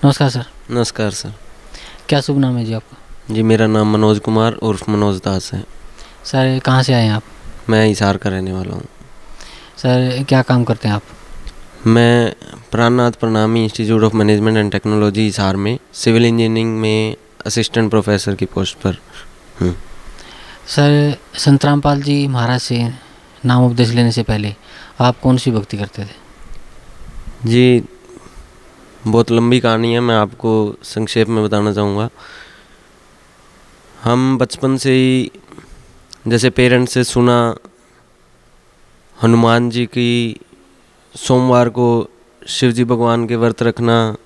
नमस्कार सर। नमस्कार सर। क्या शुभ नाम है जी आपका? जी मेरा नाम मनोज कुमार उर्फ मनोज दास है। सर कहाँ से आए हैं आप? मैं हिसार का रहने वाला हूँ। सर क्या काम करते हैं आप? मैं Prannath Pranami institute of management and technology Hisar में सिविल इंजीनियरिंग में असिस्टेंट प्रोफेसर की पोस्ट पर हूँ। सर संत रामपाल जी महाराज से नाम उपदेश लेने से पहले आप कौन सी भक्ति करते थे? जी बहुत लंबी कहानी है, मैं आपको संक्षेप में बताना चाहूँगा। हम बचपन से ही जैसे पेरेंट्स से सुना, हनुमान जी की सोमवार को शिव जी भगवान के व्रत रखना,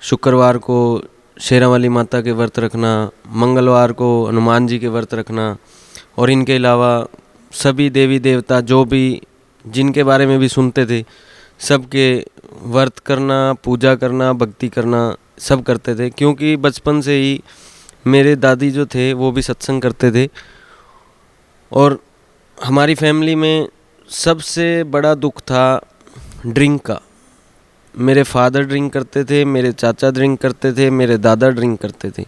शुक्रवार को शेरावाली माता के व्रत रखना, मंगलवार को हनुमान जी के व्रत रखना, और इनके अलावा सभी देवी देवता जो भी जिनके बारे में भी सुनते थे सबके व्रत करना, पूजा करना, भक्ति करना सब करते थे। क्योंकि बचपन से ही मेरे दादी जो थे वो भी सत्संग करते थे, और हमारी फैमिली में सबसे बड़ा दुख था ड्रिंक का। मेरे फादर ड्रिंक करते थे, मेरे चाचा ड्रिंक करते थे, मेरे दादा ड्रिंक करते थे,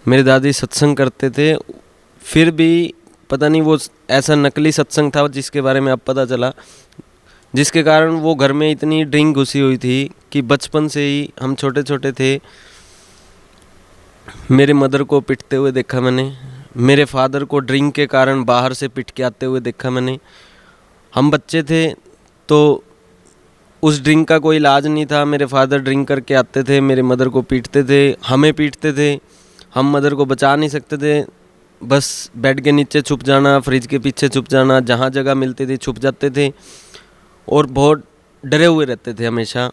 मेरे दादी सत्संग करते थे। फिर भी पता नहीं वो ऐसा नकली सत्संग था जिसके बारे में अब पता चला, जिसके कारण वो घर में इतनी ड्रिंक घुसी हुई थी कि बचपन से ही हम छोटे छोटे थे। मेरे मदर को पिटते हुए देखा मैंने, मेरे फादर को ड्रिंक के कारण बाहर से पिट के आते हुए देखा मैंने। हम बच्चे थे तो उस ड्रिंक का कोई इलाज नहीं था। मेरे फादर ड्रिंक करके आते थे, मेरे मदर को पीटते थे, हमें पीटते थे। हम मदर को बचा नहीं सकते थे, बस बेड के नीचे छुप जाना, फ्रिज के पीछे छुप जाना, जहाँ जगह मिलती थी छुप जाते थे और बहुत डरे हुए रहते थे हमेशा।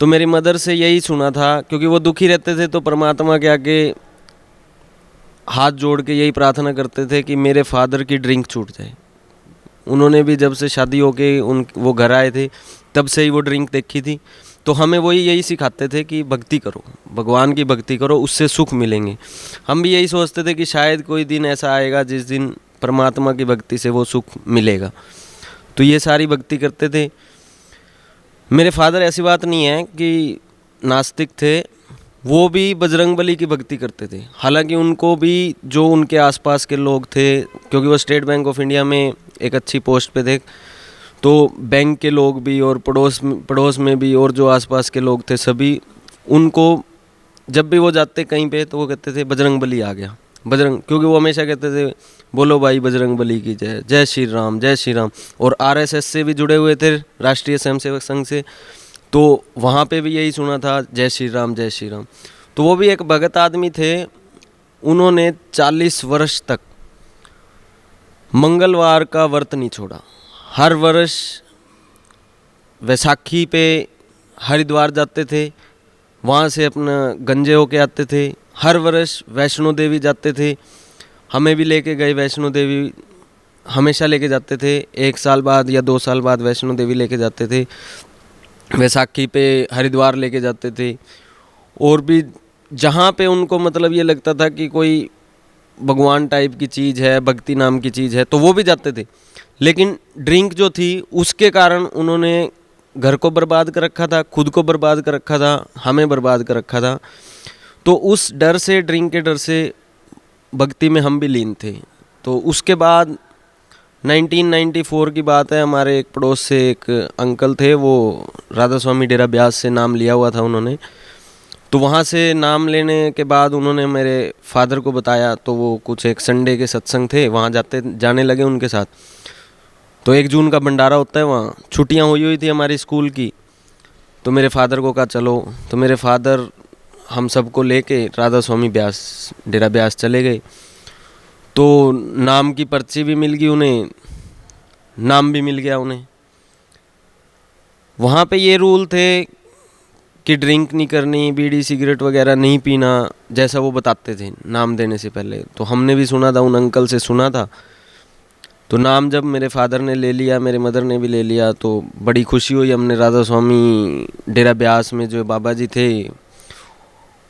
तो मेरी मदर से यही सुना था, क्योंकि वो दुखी रहते थे तो परमात्मा के आगे हाथ जोड़ के यही प्रार्थना करते थे कि मेरे फादर की ड्रिंक छूट जाए। उन्होंने भी जब से शादी होके वो घर आए थे तब से ही वो ड्रिंक देखी थी। तो हमें वही यही सिखाते थे कि भक्ति करो, भगवान की भक्ति करो, उससे सुख मिलेंगे। हम भी यही सोचते थे कि शायद कोई दिन ऐसा आएगा जिस दिन परमात्मा की भक्ति से वो सुख मिलेगा। तो ये सारी भक्ति करते थे। मेरे फादर ऐसी बात नहीं है कि नास्तिक थे, वो भी बजरंगबली की भक्ति करते थे। हालांकि उनको भी जो उनके आसपास के लोग थे, क्योंकि वो स्टेट बैंक ऑफ इंडिया में एक अच्छी पोस्ट पे थे, तो बैंक के लोग भी और पड़ोस में भी और जो आसपास के लोग थे सभी उनको जब भी वो जाते कहीं पे तो वो कहते थे बजरंगबली आ गया, बजरंग। क्योंकि वो हमेशा कहते थे बोलो भाई बजरंगबली की जय, जय श्री राम, जय श्री राम। और आरएसएस से भी जुड़े हुए थे, राष्ट्रीय स्वयंसेवक संघ से, तो वहाँ पे भी यही सुना था जय श्री राम, जय श्री राम। तो वो भी एक भगत आदमी थे। उन्होंने 40 वर्ष तक मंगलवार का व्रत नहीं छोड़ा। हर वर्ष वैसाखी पे हरिद्वार जाते थे, वहाँ से अपना गंजे होके आते थे। हर वर्ष वैष्णो देवी जाते थे, हमें भी लेके गए वैष्णो देवी, हमेशा लेके जाते थे। 1 साल बाद या 2 साल बाद वैष्णो देवी लेके जाते थे, वैसाखी पे हरिद्वार लेके जाते थे। और भी जहाँ पे उनको मतलब ये लगता था कि कोई भगवान टाइप की चीज़ है, भक्ति नाम की चीज़ है, तो वो भी जाते थे। लेकिन ड्रिंक जो थी उसके कारण उन्होंने घर को बर्बाद कर रखा था, खुद को बर्बाद कर रखा था, हमें बर्बाद कर रखा था। तो उस डर से, ड्रिंक के डर से भक्ति में हम भी लीन थे। तो उसके बाद 1994 की बात है, हमारे एक पड़ोस से एक अंकल थे, वो राधा स्वामी डेरा ब्यास से नाम लिया हुआ था उन्होंने। तो वहाँ से नाम लेने के बाद उन्होंने मेरे फादर को बताया, तो वो कुछ एक संडे के सत्संग थे, वहाँ जाने लगे उनके साथ। तो 1 जून का भंडारा होता है वहाँ, छुट्टियाँ हुई थी हमारी स्कूल की। तो मेरे फादर को कहा चलो, तो मेरे फादर हम सबको लेके राधा स्वामी ब्यास डेरा ब्यास चले गए। तो नाम की पर्ची भी मिल गई उन्हें, नाम भी मिल गया उन्हें। वहाँ पे ये रूल थे कि ड्रिंक नहीं करनी, बीड़ी सिगरेट वगैरह नहीं पीना, जैसा वो बताते थे नाम देने से पहले। तो हमने भी सुना था, उन अंकल से सुना था। तो नाम जब मेरे फादर ने ले लिया, मेरे मदर ने भी ले लिया, तो बड़ी खुशी हुई। हमने राधा स्वामी डेरा ब्यास में जो बाबा जी थे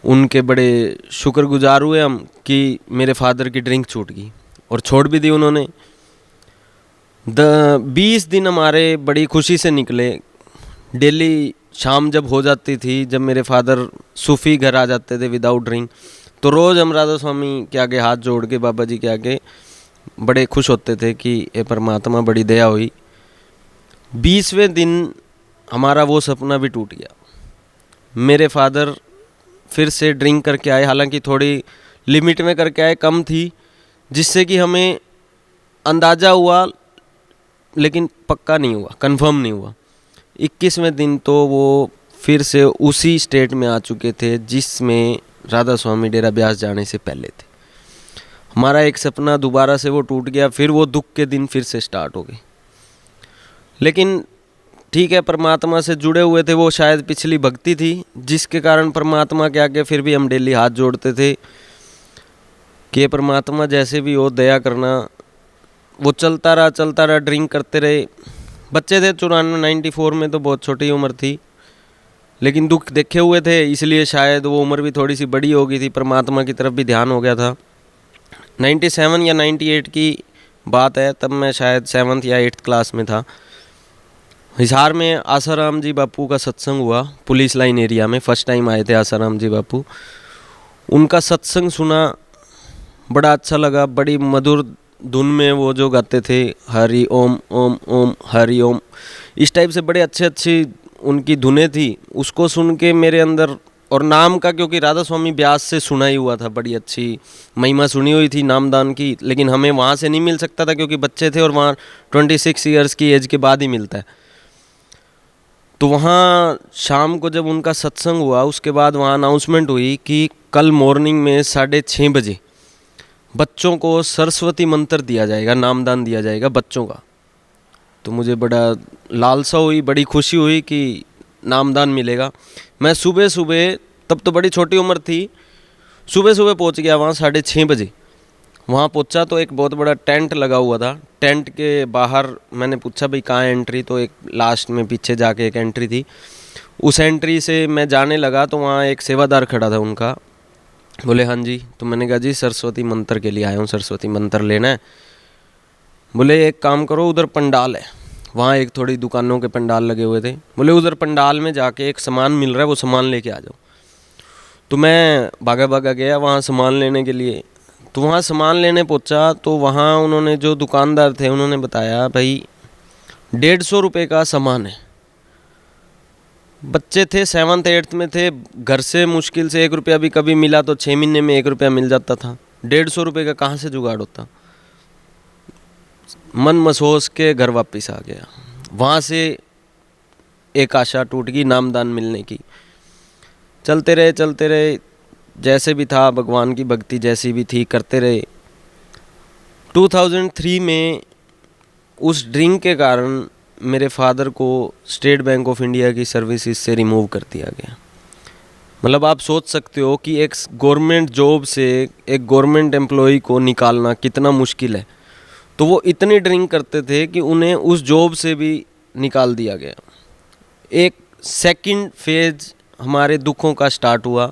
उनके बड़े शुक्रगुजार हुए हम कि मेरे फादर की ड्रिंक छूट गई, और छोड़ भी दी उन्होंने। 20 दिन हमारे बड़ी खुशी से निकले। डेली शाम जब हो जाती थी, जब मेरे फादर सूफ़ी घर आ जाते थे विदाउट ड्रिंक, तो रोज़ हम राधा स्वामी के आगे हाथ जोड़ के, बाबा जी के आगे बड़े खुश होते थे कि ये परमात्मा बड़ी दया हुई। 20वें दिन हमारा वो सपना भी टूट गया। मेरे फादर फिर से ड्रिंक करके आए, हालांकि थोड़ी लिमिट में करके आए, कम थी, जिससे कि हमें अंदाज़ा हुआ लेकिन पक्का नहीं हुआ, कंफर्म नहीं हुआ। 21वें दिन तो वो फिर से उसी स्टेट में आ चुके थे जिसमें राधा स्वामी डेरा ब्यास जाने से पहले थे। हमारा एक सपना दोबारा से वो टूट गया, फिर वो दुख के दिन फिर से स्टार्ट हो गए। लेकिन ठीक है, परमात्मा से जुड़े हुए थे, वो शायद पिछली भक्ति थी जिसके कारण परमात्मा के आगे फिर भी हम डेली हाथ जोड़ते थे कि परमात्मा जैसे भी हो दया करना। वो चलता रहा, ड्रिंक करते रहे। बच्चे थे 94 में, तो बहुत छोटी उम्र थी, लेकिन दुख देखे हुए थे, इसलिए शायद वो उम्र भी थोड़ी सी बड़ी हो गई थी, परमात्मा की तरफ भी ध्यान हो गया था। 97 या 98 की बात है, तब मैं शायद 7th या 8th क्लास में था। हिसार में आसाराम जी बापू का सत्संग हुआ, पुलिस लाइन एरिया में। फर्स्ट टाइम आए थे आसाराम जी बापू। उनका सत्संग सुना, बड़ा अच्छा लगा। बड़ी मधुर धुन में वो जो गाते थे, हरि ओम ओम ओम हरि ओम, इस टाइप से बड़े अच्छी उनकी धुनें थी। उसको सुन के मेरे अंदर, और नाम का, क्योंकि राधा स्वामी ब्यास से सुना ही हुआ था, बड़ी अच्छी महिमा सुनी हुई थी नामदान की, लेकिन हमें वहाँ से नहीं मिल सकता था क्योंकि बच्चे थे, और वहाँ 26 ईयर्स की एज के बाद ही मिलता है। तो वहाँ शाम को जब उनका सत्संग हुआ, उसके बाद वहाँ अनाउंसमेंट हुई कि कल मॉर्निंग में 6:30 बजे बच्चों को सरस्वती मंत्र दिया जाएगा, नामदान दिया जाएगा बच्चों का। तो मुझे बड़ा लालसा हुई, बड़ी खुशी हुई कि नामदान मिलेगा। मैं सुबह, तब तो बड़ी छोटी उम्र थी, सुबह पहुंच गया वहाँ 6:30 बजे। वहाँ पहुंचा तो एक बहुत बड़ा टेंट लगा हुआ था। टेंट के बाहर मैंने पूछा भाई कहाँ है एंट्री, तो एक लास्ट में पीछे जाके एक एंट्री थी, उस एंट्री से मैं जाने लगा तो वहाँ एक सेवादार खड़ा था उनका। बोले हाँ जी। तो मैंने कहा जी सरस्वती मंत्र के लिए आया हूँ, सरस्वती मंत्र लेना है। बोले एक काम करो, उधर पंडाल है, वहाँ एक थोड़ी दुकानों के पंडाल लगे हुए थे। बोले उधर पंडाल में जाके एक सामान मिल रहा है, वो सामान लेके आ जाओ। तो मैं भागा गया वहाँ सामान लेने के लिए। तो वहाँ सामान लेने पहुँचा तो वहाँ उन्होंने, जो दुकानदार थे, उन्होंने बताया भाई 150 रुपये का सामान है। बच्चे थे, 7th 8th में थे, घर से मुश्किल से 1 रुपया भी कभी मिला तो 6 महीने में 1 रुपया मिल जाता था। 150 रुपये का कहाँ से जुगाड़ होता। मन मसोस के घर वापस आ गया। वहाँ से एक आशा टूट गई नामदान मिलने की। चलते रहे, जैसे भी था भगवान की भक्ति जैसी भी थी करते रहे। 2003 में उस ड्रिंक के कारण मेरे फादर को स्टेट बैंक ऑफ इंडिया की सर्विसेज से रिमूव कर दिया गया। मतलब आप सोच सकते हो कि एक गवर्नमेंट जॉब से एक गवर्नमेंट एम्प्लॉय को निकालना कितना मुश्किल है। तो वो इतनी ड्रिंक करते थे कि उन्हें उस जॉब से भी निकाल दिया गया। एक सेकंड फेज हमारे दुखों का स्टार्ट हुआ।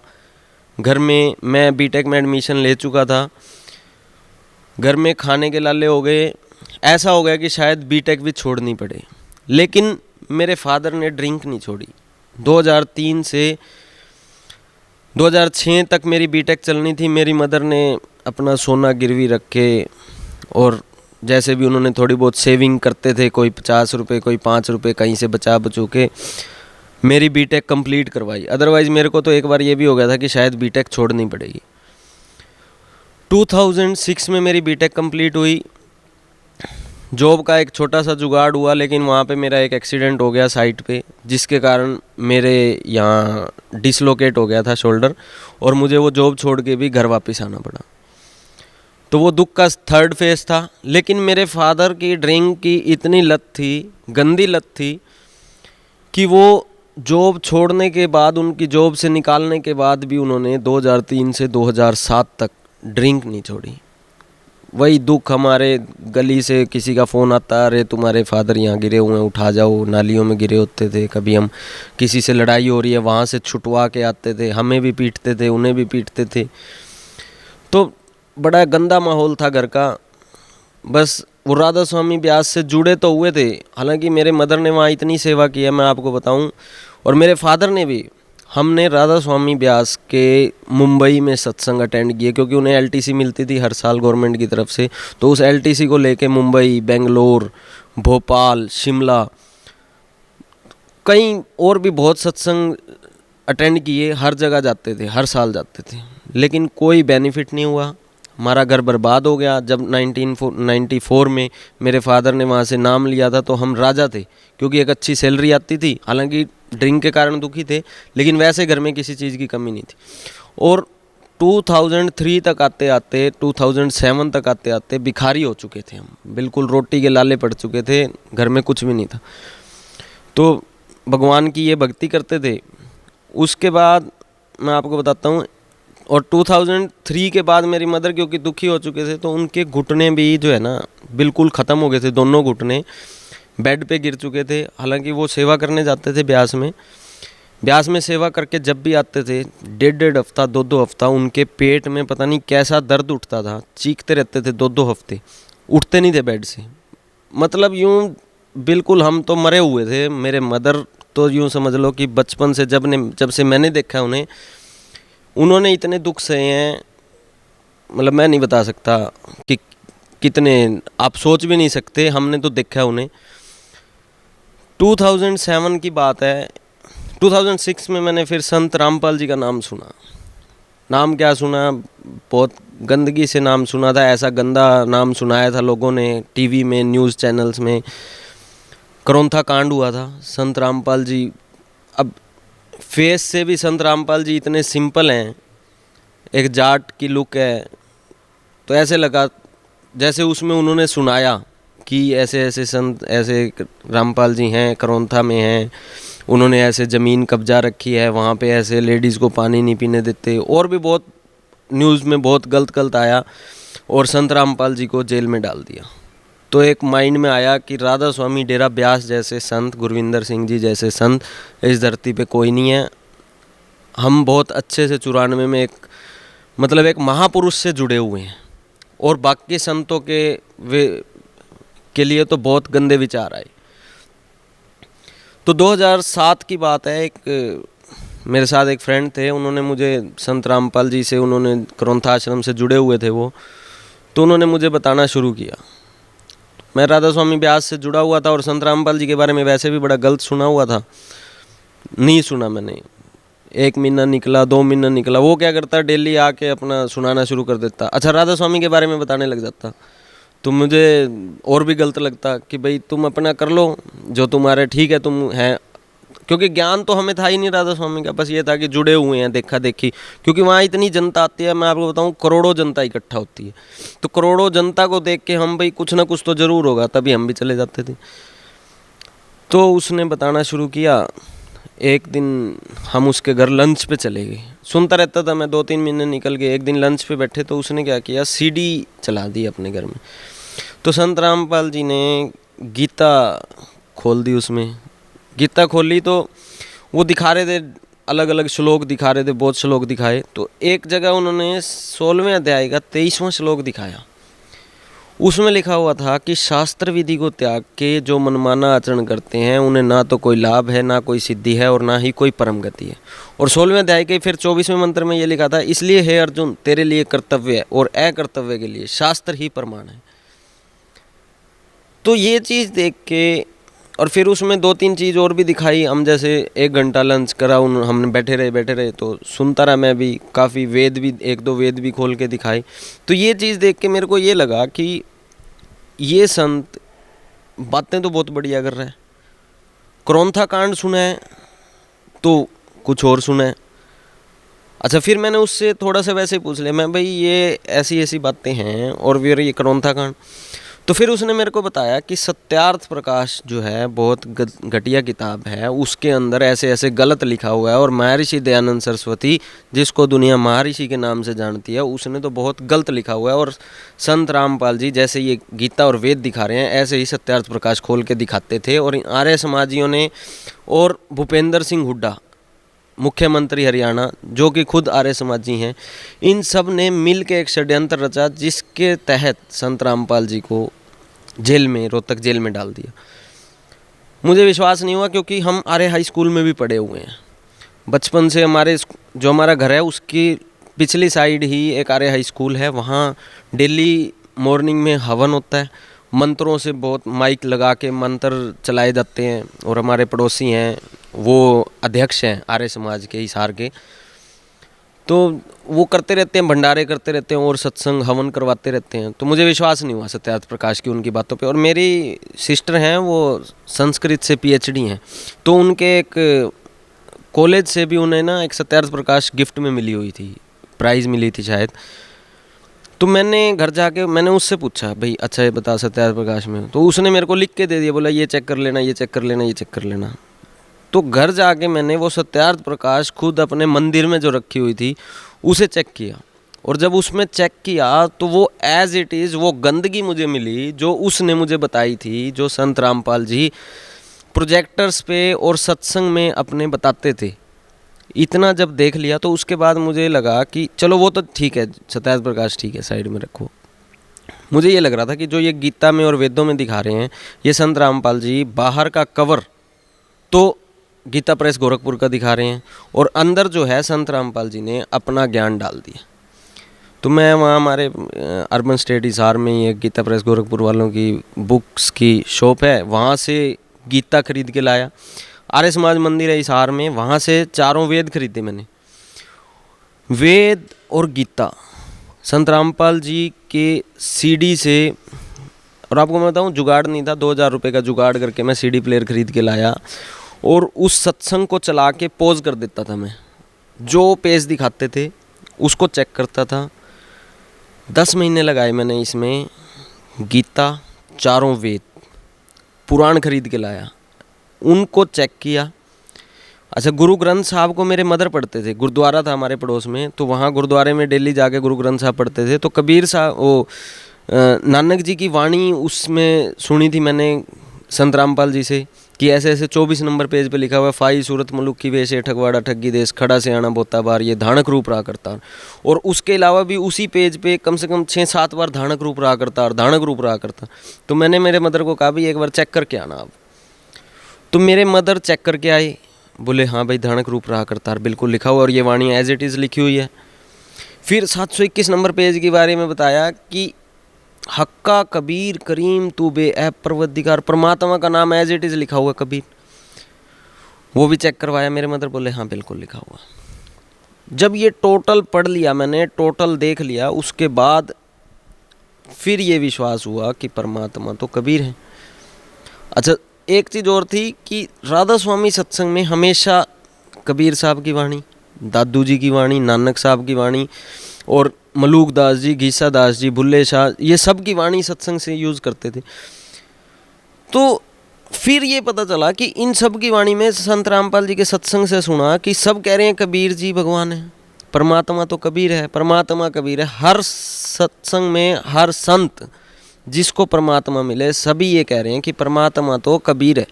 घर में, मैं बीटेक में एडमिशन ले चुका था, घर में खाने के लाले हो गए। ऐसा हो गया कि शायद बीटेक भी छोड़नी पड़े, लेकिन मेरे फादर ने ड्रिंक नहीं छोड़ी। 2003 से 2006 तक मेरी बीटेक चलनी थी। मेरी मदर ने अपना सोना गिरवी रख के, और जैसे भी उन्होंने थोड़ी बहुत सेविंग करते थे, कोई 50 रुपये, कोई 5 रुपये कहीं से बचू के मेरी बीटेक कंप्लीट करवाई। अदरवाइज़ मेरे को तो एक बार ये भी हो गया था कि शायद बीटेक छोड़नी पड़ेगी। 2006 में मेरी बीटेक कंप्लीट हुई। जॉब का एक छोटा सा जुगाड़ हुआ, लेकिन वहाँ पे मेरा एक एक्सीडेंट हो गया साइट पे, जिसके कारण मेरे यहाँ डिसलोकेट हो गया था शोल्डर, और मुझे वो जॉब छोड़ के भी घर वापस आना पड़ा। तो वो दुख का 3rd फेज था। लेकिन मेरे फादर की ड्रिंक की इतनी लत थी, गंदी लत थी, कि वो जॉब छोड़ने के बाद, उनकी जॉब से निकालने के बाद भी उन्होंने 2003 से 2007 तक ड्रिंक नहीं छोड़ी। वही दुख, हमारे गली से किसी का फ़ोन आता, अरे तुम्हारे फादर यहाँ गिरे हुए हैं, उठा जाओ, नालियों में गिरे होते थे। कभी हम किसी से लड़ाई हो रही है, वहाँ से छुटवा के आते थे, हमें भी पीटते थे, उन्हें भी पीटते थे। तो बड़ा गंदा माहौल था घर का। बस वो राधा स्वामी ब्यास से जुड़े तो हुए थे, हालांकि मेरे मदर ने वहाँ इतनी सेवा की है, मैं आपको बताऊं, और मेरे फादर ने भी, हमने राधा स्वामी व्यास के मुंबई में सत्संग अटेंड किए, क्योंकि उन्हें एलटीसी मिलती थी हर साल गवर्नमेंट की तरफ से। तो उस एलटीसी को लेके मुंबई, बेंगलोर, भोपाल, शिमला, कई और भी बहुत सत्संग अटेंड किए। हर जगह जाते थे, हर साल जाते थे, लेकिन कोई बेनिफिट नहीं हुआ। हमारा घर बर्बाद हो गया। जब 1994 में मेरे फादर ने वहाँ से नाम लिया था तो हम राजा थे, क्योंकि एक अच्छी सैलरी आती थी। हालांकि ड्रिंक के कारण दुखी थे, लेकिन वैसे घर में किसी चीज़ की कमी नहीं थी। और 2003 तक आते आते, 2007 तक आते आते भिखारी हो चुके थे हम, बिल्कुल रोटी के लाले पड़ चुके थे, घर में कुछ भी नहीं था। तो भगवान की ये भक्ति करते थे। उसके बाद मैं आपको बताता हूँ, और 2003 के बाद मेरी मदर क्योंकि दुखी हो चुके थे, तो उनके घुटने भी जो है ना बिल्कुल ख़त्म हो गए थे। दोनों घुटने बेड पे गिर चुके थे। हालांकि वो सेवा करने जाते थे ब्यास में सेवा करके जब भी आते थे, डेढ़ हफ्ता, दो हफ्ता उनके पेट में पता नहीं कैसा दर्द उठता था। चीखते रहते थे 2 हफ्ते, उठते नहीं थे बेड से। मतलब यूँ बिल्कुल हम तो मरे हुए थे। मेरे मदर तो यूँ समझ लो कि बचपन से जब से मैंने देखा उन्हें, उन्होंने इतने दुख सहे हैं, मतलब मैं नहीं बता सकता कि कितने, आप सोच भी नहीं सकते। हमने तो देखा उन्हें। 2007 की बात है। 2006 में मैंने फिर संत रामपाल जी का नाम सुना। नाम क्या सुना, बहुत गंदगी से नाम सुना था। ऐसा गंदा नाम सुनाया था लोगों ने टीवी में, न्यूज़ चैनल्स में। करोंथा कांड हुआ था। संत रामपाल जी, अब फेस से भी संत रामपाल जी इतने सिंपल हैं, एक जाट की लुक है, तो ऐसे लगा जैसे उसमें उन्होंने सुनाया कि ऐसे ऐसे संत, ऐसे रामपाल जी हैं, करोंथा में हैं, उन्होंने ऐसे ज़मीन कब्जा रखी है, वहाँ पे ऐसे लेडीज़ को पानी नहीं पीने देते, और भी बहुत न्यूज़ में बहुत गलत आया, और संत रामपाल जी को जेल में डाल दिया। तो एक माइंड में आया कि राधा स्वामी डेरा ब्यास जैसे संत, गुरविंदर सिंह जी जैसे संत इस धरती पे कोई नहीं है। हम बहुत अच्छे से 94 में एक महापुरुष से जुड़े हुए हैं, और बाकी संतों के लिए तो बहुत गंदे विचार आए। तो 2007 की बात है। मेरे साथ एक फ्रेंड थे, उन्होंने मुझे संत रामपाल जी से, उन्होंने करोंथा आश्रम से जुड़े हुए थे वो, तो उन्होंने मुझे बताना शुरू किया। मैं राधा स्वामी व्यास से जुड़ा हुआ था, और संत रामपाल जी के बारे में वैसे भी बड़ा गलत सुना हुआ था। नहीं सुना मैंने। 1 महीना निकला, 2 महीना निकला, वो क्या करता, डेली आके अपना सुनाना शुरू कर देता। अच्छा, राधा स्वामी के बारे में बताने लग जाता। तो मुझे और भी गलत लगता कि भाई तुम अपना कर लो जो तुम्हारे, ठीक है तुम हैं, क्योंकि ज्ञान तो हमें था ही नहीं राधा स्वामी का। बस ये था कि जुड़े हुए हैं, देखा देखी, क्योंकि वहाँ इतनी जनता आती है। मैं आपको बताऊँ, करोड़ों जनता इकट्ठा होती है। तो करोड़ों जनता को देख के हम भाई कुछ ना कुछ तो ज़रूर होगा, तभी हम भी चले जाते थे। तो उसने बताना शुरू किया। एक दिन हम उसके घर लंच पे चले गए। सुनता रहता था मैं, 2-3 महीने निकल गए। एक दिन लंच पे बैठे तो उसने क्या किया, सीडी चला दी अपने घर में। तो संत रामपाल जी ने गीता खोल दी। उसमें गीता खोली तो वो दिखा रहे थे, अलग अलग श्लोक दिखा रहे थे, बहुत श्लोक दिखाए। तो एक जगह उन्होंने 16वें अध्याय का 23वां श्लोक दिखाया। उसमें लिखा हुआ था कि शास्त्र विधि को त्याग के जो मनमाना आचरण करते हैं, उन्हें ना तो कोई लाभ है, ना कोई सिद्धि है, और ना ही कोई परम गति है। और 16वें अध्याय के फिर 24वें मंत्र में ये लिखा था, इसलिए हे अर्जुन, तेरे लिए कर्तव्य है और अकर्तव्य के लिए शास्त्र ही प्रमाण है। तो ये चीज़ देख के, और फिर उसमें 2-3 चीज़ और भी दिखाई। हम जैसे 1 घंटा लंच करा, हमने बैठे रहे तो सुनता रहा मैं भी। काफ़ी वेद भी, 1-2 वेद भी खोल के दिखाए। तो ये चीज़ देख के मेरे को ये लगा कि ये संत बातें तो बहुत बढ़िया कर रहा है। करोंथा कांड सुना है तो कुछ और सुना है। अच्छा, फिर मैंने उससे थोड़ा सा वैसे पूछ लिया, मैं भाई ये ऐसी ऐसी बातें हैं, और फिर ये करोंथा कांड। तो फिर उसने मेरे को बताया कि सत्यार्थ प्रकाश जो है बहुत घटिया किताब है, उसके अंदर ऐसे ऐसे गलत लिखा हुआ है। और महर्षि दयानंद सरस्वती, जिसको दुनिया महर्षि के नाम से जानती है, उसने तो बहुत गलत लिखा हुआ है। और संत रामपाल जी जैसे ये गीता और वेद दिखा रहे हैं, ऐसे ही सत्यार्थ प्रकाश खोल के दिखाते थे। और आर्य समाजियों ने, और भूपेंद्र सिंह हुड्डा मुख्यमंत्री हरियाणा, जो कि खुद आर्य समाजी हैं, इन सब ने मिल के एक षड्यंत्र रचा, जिसके तहत संत रामपाल जी को जेल में, रोहतक जेल में डाल दिया। मुझे विश्वास नहीं हुआ, क्योंकि हम आर्य हाई स्कूल में भी पढ़े हुए हैं। बचपन से जो हमारा घर है उसकी पिछली साइड ही एक आर्य हाई स्कूल है। वहाँ डेली मॉर्निंग में हवन होता है, मंत्रों से बहुत माइक लगा के मंत्र चलाए जाते हैं। और हमारे पड़ोसी हैं, वो अध्यक्ष हैं आर्य समाज के हिसार के, तो वो करते रहते हैं, भंडारे करते रहते हैं और सत्संग हवन करवाते रहते हैं। तो मुझे विश्वास नहीं हुआ सत्यार्थ प्रकाश की उनकी बातों पे। और मेरी सिस्टर हैं, वो संस्कृत से PhD हैं, तो उनके एक कॉलेज से भी उन्हें ना एक सत्यार्थ प्रकाश गिफ्ट में मिली हुई थी, प्राइज़ मिली थी शायद। तो मैंने घर जाके मैंने उससे पूछा, भाई अच्छा ये बता सत्यार्थ प्रकाश में, तो उसने मेरे को लिख के दे दिया, बोला ये चेक कर लेना, ये चेक कर लेना, ये चेक कर लेना। तो घर जाके मैंने वो सत्यार्थ प्रकाश खुद अपने मंदिर में जो रखी हुई थी उसे चेक किया। और जब उसमें चेक किया तो वो एज इट इज़ वो गंदगी मुझे मिली जो उसने मुझे बताई थी, जो संत रामपाल जी प्रोजेक्टर्स पे और सत्संग में अपने बताते थे। इतना जब देख लिया तो उसके बाद मुझे लगा कि चलो वो तो ठीक है, सत्यार्थ प्रकाश ठीक है, साइड में रखो। मुझे ये लग रहा था कि जो ये गीता में और वेदों में दिखा रहे हैं ये संत रामपाल जी, बाहर का कवर तो गीता प्रेस गोरखपुर का दिखा रहे हैं और अंदर जो है संत रामपाल जी ने अपना ज्ञान डाल दिया। तो मैं वहाँ हमारे अर्बन स्टेट हिसार में ये गीता प्रेस गोरखपुर वालों की बुक्स की शॉप है, वहाँ से गीता खरीद के लाया। आर्य समाज मंदिर है हिसार में, वहाँ से 4 वेद खरीदे मैंने, वेद और गीता संत रामपाल जी के CD से। और आपको मैं बताऊँ, जुगाड़ नहीं था, 2000 रुपये का जुगाड़ करके मैं CD प्लेयर खरीद के लाया और उस सत्संग को चला के पॉज कर देता था। मैं जो पेज दिखाते थे उसको चेक करता था। 10 महीने लगाए मैंने इसमें। गीता, 4 वेद, पुराण खरीद के लाया, उनको चेक किया। अच्छा, गुरु ग्रंथ साहब को मेरे मदर पढ़ते थे, गुरुद्वारा था हमारे पड़ोस में, तो वहाँ गुरुद्वारे में डेली जाके गुरु ग्रंथ साहब पढ़ते थे। तो कबीर साहब, वो नानक जी की वाणी उसमें सुनी थी मैंने संत रामपाल जी से कि ऐसे ऐसे 24 नंबर पेज पे लिखा हुआ है, फाई सूरत मुलुक की वेश ठगवाड़ा ठगी देश, खड़ा से आना बोता बार, ये धानक रूप रहा करता। और उसके अलावा भी उसी पेज पे कम से कम 6-7 बार धानक रूप रहा करता और धानक रूप रहा करता। तो मैंने मेरे मदर को कहा भी एक बार चेक करके आना आप। तो मेरे मदर चेक करके आए, बोले हाँ भाई धानक रूप रहा करता, बिल्कुल लिखा हुआ और ये वाणी एज इट इज़ लिखी हुई है। फिर 721 नंबर पेज के बारे में बताया कि हक्का कबीर करीम तू बे ऐप परवदिगार, परमात्मा का नाम एज इट इज़ लिखा हुआ कबीर। वो भी चेक करवाया, मेरे मदर बोले हाँ बिल्कुल लिखा हुआ। जब ये टोटल पढ़ लिया मैंने, टोटल देख लिया, उसके बाद फिर ये विश्वास हुआ कि परमात्मा तो कबीर है। अच्छा, एक चीज़ और थी कि राधा स्वामी सत्संग में हमेशा कबीर साहब की वाणी, दादू जी की वाणी, नानक साहब की वाणी और मलूक दास जी, गीसा दास जी, बुल्ले शाह, ये सब की वाणी सत्संग से यूज़ करते थे। तो फिर ये पता चला कि इन सब की वाणी में संत रामपाल जी के सत्संग से सुना कि सब कह रहे हैं कबीर जी भगवान है, परमात्मा तो कबीर है, परमात्मा कबीर है। हर सत्संग में हर संत जिसको परमात्मा मिले सभी ये कह रहे हैं कि परमात्मा तो कबीर है।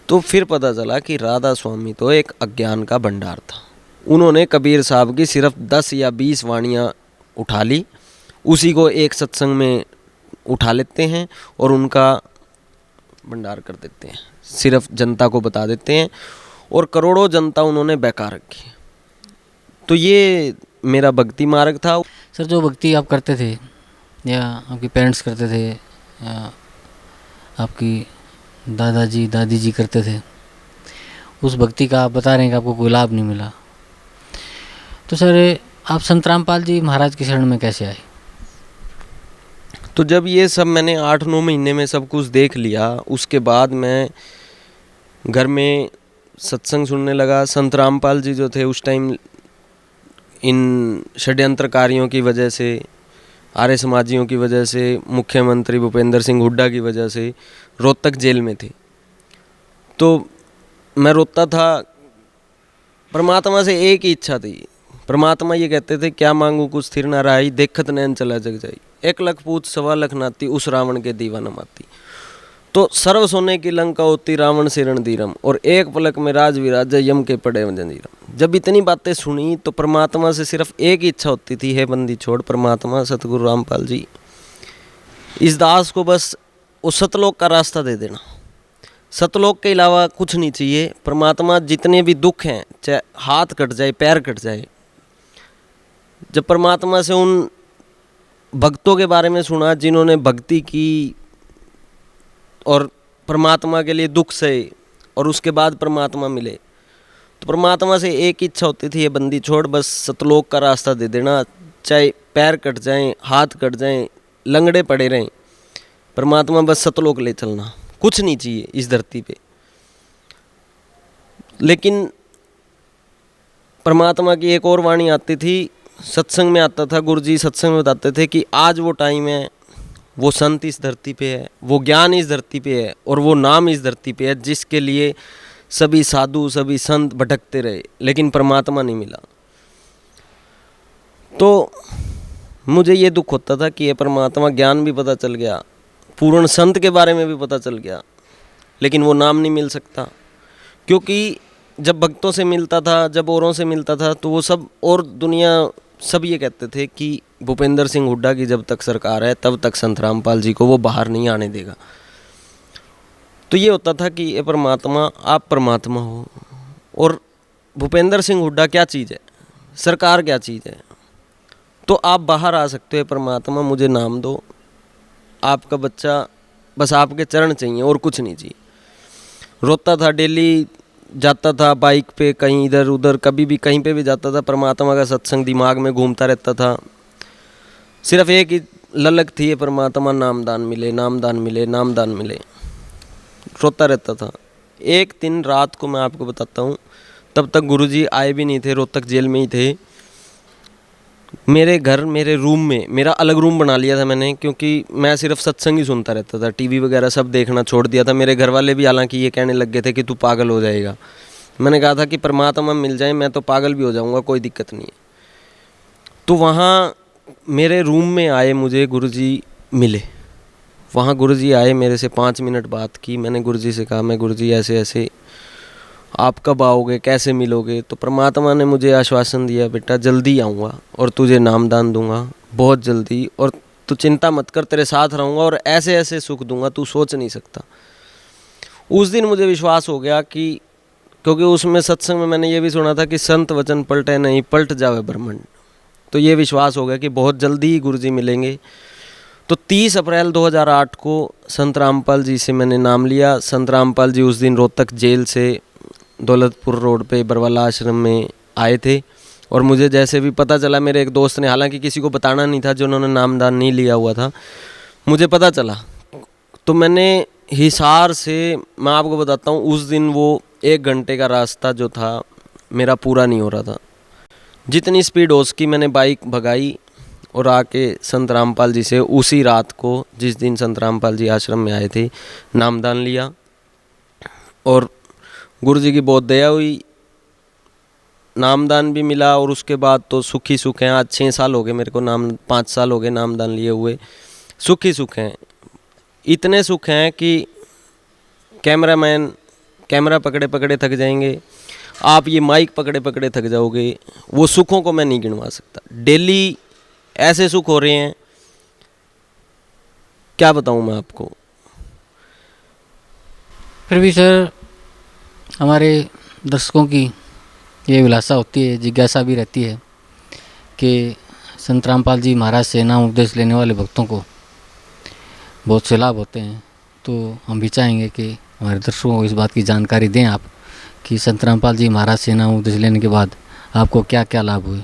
तो फिर पता चला कि राधा स्वामी तो एक अज्ञान का भंडार था। उन्होंने कबीर साहब की सिर्फ 10 या 20 वाणियाँ उठा ली, उसी को एक सत्संग में उठा लेते हैं और उनका भंडार कर देते हैं, सिर्फ जनता को बता देते हैं और करोड़ों जनता उन्होंने बहका रखी। तो ये मेरा भक्ति मार्ग था। सर, जो भक्ति आप करते थे या आपके पेरेंट्स करते थे या आपकी दादाजी दादी जी करते थे, उस भक्ति का आप बता रहे हैं कि आपको कोई लाभ नहीं मिला, तो सर आप संत रामपाल जी महाराज के शरण में कैसे आए? तो जब ये सब मैंने 8-9 महीने में सब कुछ देख लिया, उसके बाद मैं घर में सत्संग सुनने लगा। संत रामपाल जी जो थे उस टाइम इन षड्यंत्रकारियों की वजह से, आर्य समाजियों की वजह से, मुख्यमंत्री भूपेंद्र सिंह हुड्डा की वजह से रोहतक जेल में थे। तो मैं रोता था। परमात्मा से एक ही इच्छा थी। परमात्मा ये कहते थे क्या मांगू कुछ स्थिर न रहाई, देखत नैन चला जग जाई, 1 लाख पूत 1.25 लाख नाती, उस रावण के दीवाना माती। तो सर्व सोने की लंका होती रावण से रणधीरम, और एक पलक में राज विराज यम के पड़े जंजीरम। जब इतनी बातें सुनी तो परमात्मा से सिर्फ एक ही इच्छा होती थी, हे बंदी छोड़ परमात्मा सतगुरु रामपाल जी, इस दास को बस उस सतलोक का रास्ता दे देना। सतलोक के अलावा कुछ नहीं चाहिए। परमात्मा जितने भी दुख हैं, चाहे हाथ कट जाए, पैर कट जाए, जब परमात्मा से उन भक्तों के बारे में सुना जिन्होंने भक्ति की और परमात्मा के लिए दुख सहे और उसके बाद परमात्मा मिले, तो परमात्मा से एक इच्छा होती थी, ये बंदी छोड़, बस सतलोक का रास्ता दे देना, चाहे पैर कट जाएं, हाथ कट जाएं, लंगड़े पड़े रहें, परमात्मा बस सतलोक ले चलना, कुछ नहीं चाहिए इस धरती पे। लेकिन परमात्मा की एक और वाणी आती थी, सत्संग में आता था, गुरुजी सत्संग में बताते थे कि आज वो टाइम है, वो संत इस धरती पे है, वो ज्ञान इस धरती पे है और वो नाम इस धरती पे है जिसके लिए सभी साधु सभी संत भटकते रहे, लेकिन परमात्मा नहीं मिला। तो मुझे ये दुख होता था कि ये परमात्मा ज्ञान भी पता चल गया, पूर्ण संत के बारे में भी पता चल गया, लेकिन वो नाम नहीं मिल सकता। क्योंकि जब भक्तों से मिलता था, जब औरों से मिलता था, तो वो सब और दुनिया सब ये कहते थे कि भूपेंद्र सिंह हुड्डा की जब तक सरकार है तब तक संत रामपाल जी को वो बाहर नहीं आने देगा। तो ये होता था कि ये परमात्मा, आप परमात्मा हो और भूपेंद्र सिंह हुड्डा क्या चीज़ है, सरकार क्या चीज़ है, तो आप बाहर आ सकते हो परमात्मा, मुझे नाम दो, आपका बच्चा, बस आपके चरण चाहिए और कुछ नहीं चाहिए। रोता था, डेली जाता था बाइक पे कहीं इधर उधर, कभी भी कहीं पे भी जाता था, परमात्मा का सत्संग दिमाग में घूमता रहता था। सिर्फ एक ही ललक थी, ये परमात्मा नामदान मिले, नामदान मिले, नामदान मिले, रोता रहता था। एक दिन रात को मैं आपको बताता हूँ, तब तक गुरुजी आए भी नहीं थे, रोहतक जेल में ही थे। मेरे घर, मेरे रूम में, मेरा अलग रूम बना लिया था मैंने, क्योंकि मैं सिर्फ सत्संग ही सुनता रहता था, टीवी वगैरह सब देखना छोड़ दिया था। मेरे घर वाले भी हालांकि ये कहने लग गए थे कि तू पागल हो जाएगा। मैंने कहा था कि परमात्मा मिल जाए मैं तो पागल भी हो जाऊंगा, कोई दिक्कत नहीं है। तो वहाँ मेरे रूम में आए, मुझे गुरुजी मिले। वहाँ गुरुजी आए, मेरे से 5 मिनट बात की। मैंने गुरुजी से कहा, मैं गुरुजी ऐसे ऐसे, आप कब आओगे, कैसे मिलोगे? तो परमात्मा ने मुझे आश्वासन दिया, बेटा जल्दी आऊँगा और तुझे नामदान दूंगा बहुत जल्दी, और तू चिंता मत कर, तेरे साथ रहूँगा और ऐसे ऐसे सुख दूंगा तू सोच नहीं सकता। उस दिन मुझे विश्वास हो गया कि, क्योंकि उसमें सत्संग में मैंने ये भी सुना था कि संत वचन पलटे नहीं, पलट जावे ब्रह्मांड। तो ये विश्वास हो गया कि बहुत जल्दी ही गुरुजी मिलेंगे। तो 30 अप्रैल 2008 को संत रामपाल जी से मैंने नाम लिया। संत रामपाल जी उस दिन रोहतक जेल से दौलतपुर रोड पे बरवाला आश्रम में आए थे, और मुझे जैसे भी पता चला, मेरे एक दोस्त ने, हालांकि किसी को बताना नहीं था जिन्होंने नामदान नहीं लिया हुआ था, मुझे पता चला, तो मैंने हिसार से, मैं आपको बताता हूँ, उस दिन वो 1 घंटे का रास्ता जो था मेरा पूरा नहीं हो रहा था। जितनी स्पीड हो उसकी मैंने बाइक भगाई और आके संत रामपाल जी से उसी रात को, जिस दिन संत रामपाल जी आश्रम में आए थे, नामदान लिया। और गुरुजी की बहुत दया हुई, नामदान भी मिला, और उसके बाद तो सुख ही सुख हैं। आज 6 साल हो गए मेरे को, 5 साल हो गए नामदान लिए हुए, सुख ही सुख हैं। इतने सुख हैं कि कैमरामैन कैमरा पकड़े पकड़े थक जाएंगे, आप ये माइक पकड़े पकड़े थक जाओगे। वो सुखों को मैं नहीं गिनवा सकता। डेली ऐसे सुख हो रहे हैं, क्या बताऊं मैं आपको। फिर भी सर, हमारे दर्शकों की ये अभिलाषा होती है, जिज्ञासा भी रहती है कि संत रामपाल जी महाराज से नाम उपदेश लेने वाले भक्तों को बहुत से लाभ होते हैं। तो हम भी चाहेंगे कि हमारे दर्शकों को इस बात की जानकारी दें आप कि संत रामपाल जी महाराज से नाम उपदेश लेने के बाद आपको क्या क्या लाभ हुए।